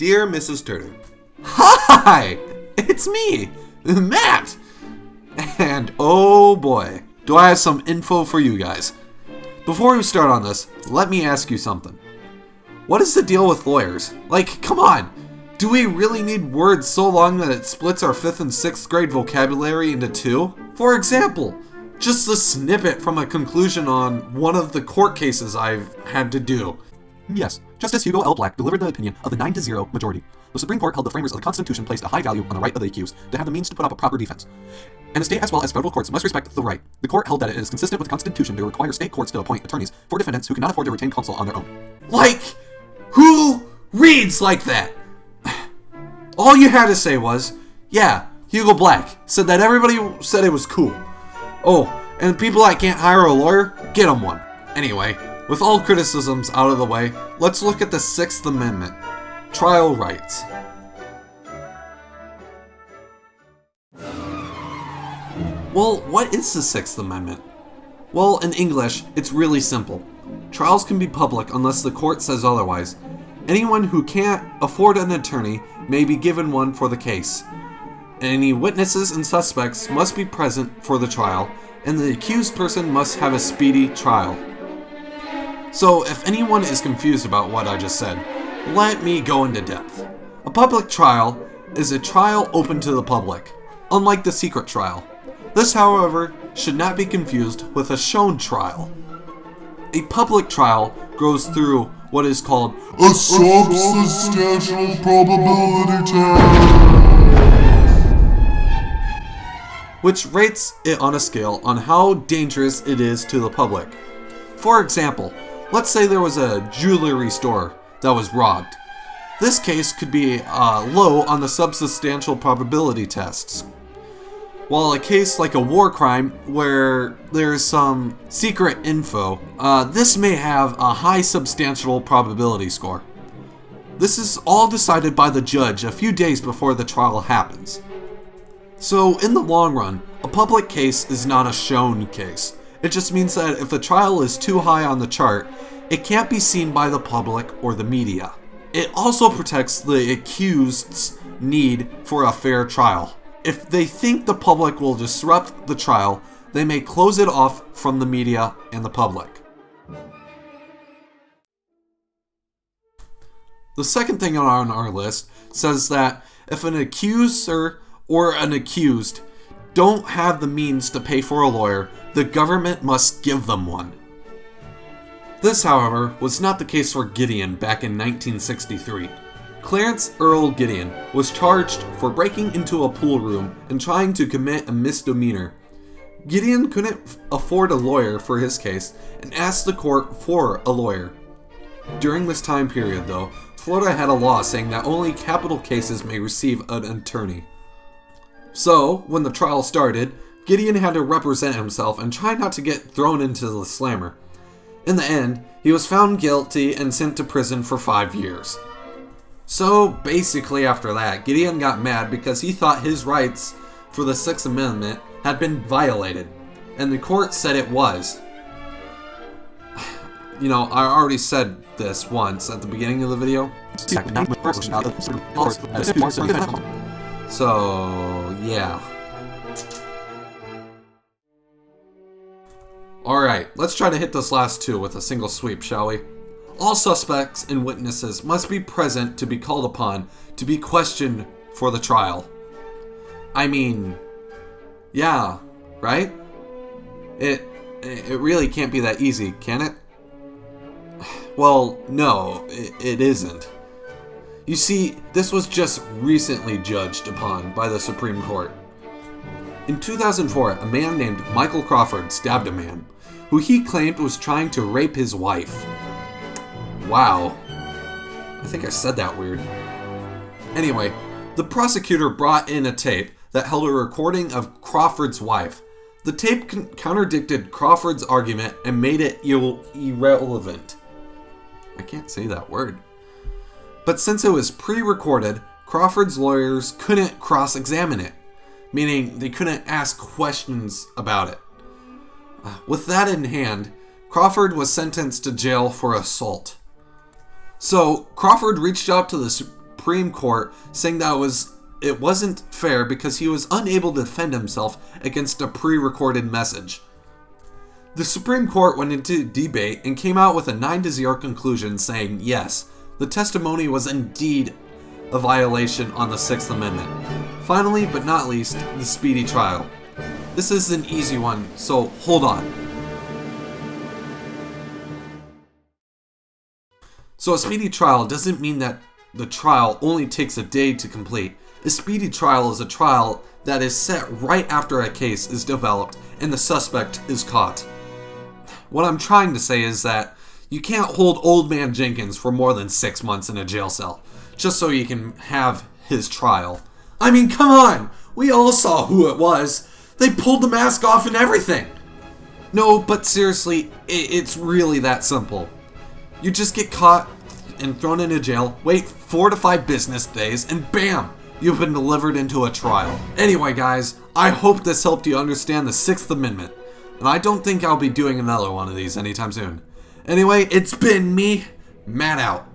Dear Mrs. Turner. Hi! It's me, Matt! And oh boy, do I have some info for you guys. Before we start on this, let me ask you something. What is the deal with lawyers? Like, come on! Do we really need words so long that it splits our 5th and 6th grade vocabulary into two? For example, just a snippet from a conclusion on one of the court cases I've had to do. Yes, Justice Hugo L. Black delivered the opinion of the 9-0 majority. The Supreme Court held the framers of the Constitution placed a high value on the right of the accused to have the means to put up a proper defense. And the state as well as federal courts must respect the right. The court held that it is consistent with the Constitution to require state courts to appoint attorneys for defendants who cannot afford to retain counsel on their own. Like, who reads like that? All you had to say was, yeah, Hugo Black said that everybody said it was cool. Oh, and people that can't hire a lawyer, get them one. Anyway, with all criticisms out of the way, let's look at the 6th Amendment. Trial rights. Well, what is the 6th Amendment? Well, in English, it's really simple. Trials can be public unless the court says otherwise. Anyone who can't afford an attorney may be given one for the case. Any witnesses and suspects must be present for the trial, and the accused person must have a speedy trial. So, if anyone is confused about what I just said, let me go into depth. A public trial is a trial open to the public, unlike the secret trial. This, however, should not be confused with a shown trial. A public trial goes through what is called a substantial probability test, which rates it on a scale on how dangerous it is to the public. For example, let's say there was a jewelry store that was robbed. This case could be low on the substantial probability tests. While a case like a war crime where there's some secret info, this may have a high substantial probability score. This is all decided by the judge a few days before the trial happens. So in the long run, a public case is not a shown case. It just means that if the trial is too high on the chart, it can't be seen by the public or the media. It also protects the accused's need for a fair trial. If they think the public will disrupt the trial, they may close it off from the media and the public. The second thing on our list says that if an accuser or an accused don't have the means to pay for a lawyer, the government must give them one. This, however, was not the case for Gideon back in 1963. Clarence Earl Gideon was charged for breaking into a pool room and trying to commit a misdemeanor. Gideon couldn't afford a lawyer for his case and asked the court for a lawyer. During this time period, though, Florida had a law saying that only capital cases may receive an attorney. So, when the trial started, Gideon had to represent himself and try not to get thrown into the slammer. In the end, he was found guilty and sent to prison for 5 years. So, basically after that, Gideon got mad because he thought his rights for the 6th Amendment had been violated, and the court said it was. You know, I already said this once at the beginning of the video. So, yeah. Alright, let's try to hit this last two with a single sweep, shall we? All suspects and witnesses must be present to be called upon to be questioned for the trial. I mean, yeah, right? It really can't be that easy, can it? Well, no, it isn't. You see, this was just recently judged upon by the Supreme Court. In 2004, a man named Michael Crawford stabbed a man who he claimed was trying to rape his wife. Wow. I think I said that weird. Anyway, the prosecutor brought in a tape that held a recording of Crawford's wife. The tape contradicted Crawford's argument and made it irrelevant. I can't say that word. But since it was pre-recorded, Crawford's lawyers couldn't cross-examine it, meaning they couldn't ask questions about it. With that in hand, Crawford was sentenced to jail for assault. So, Crawford reached out to the Supreme Court, saying that it wasn't fair because he was unable to defend himself against a pre-recorded message. The Supreme Court went into debate and came out with a 9-0 conclusion saying, yes, the testimony was indeed a violation on the Sixth Amendment. Finally, but not least, the speedy trial. This is an easy one, so hold on. So a speedy trial doesn't mean that the trial only takes a day to complete. A speedy trial is a trial that is set right after a case is developed and the suspect is caught. What I'm trying to say is that you can't hold Old Man Jenkins for more than 6 months in a jail cell, just so you can have his trial. I mean, come on! We all saw who it was! They pulled the mask off and everything! No, but seriously, it's really that simple. You just get caught and thrown into jail, wait 4 to 5 business days, and BAM! You've been delivered into a trial. Anyway guys, I hope this helped you understand the Sixth Amendment. And I don't think I'll be doing another one of these anytime soon. Anyway, it's been me, Matt out.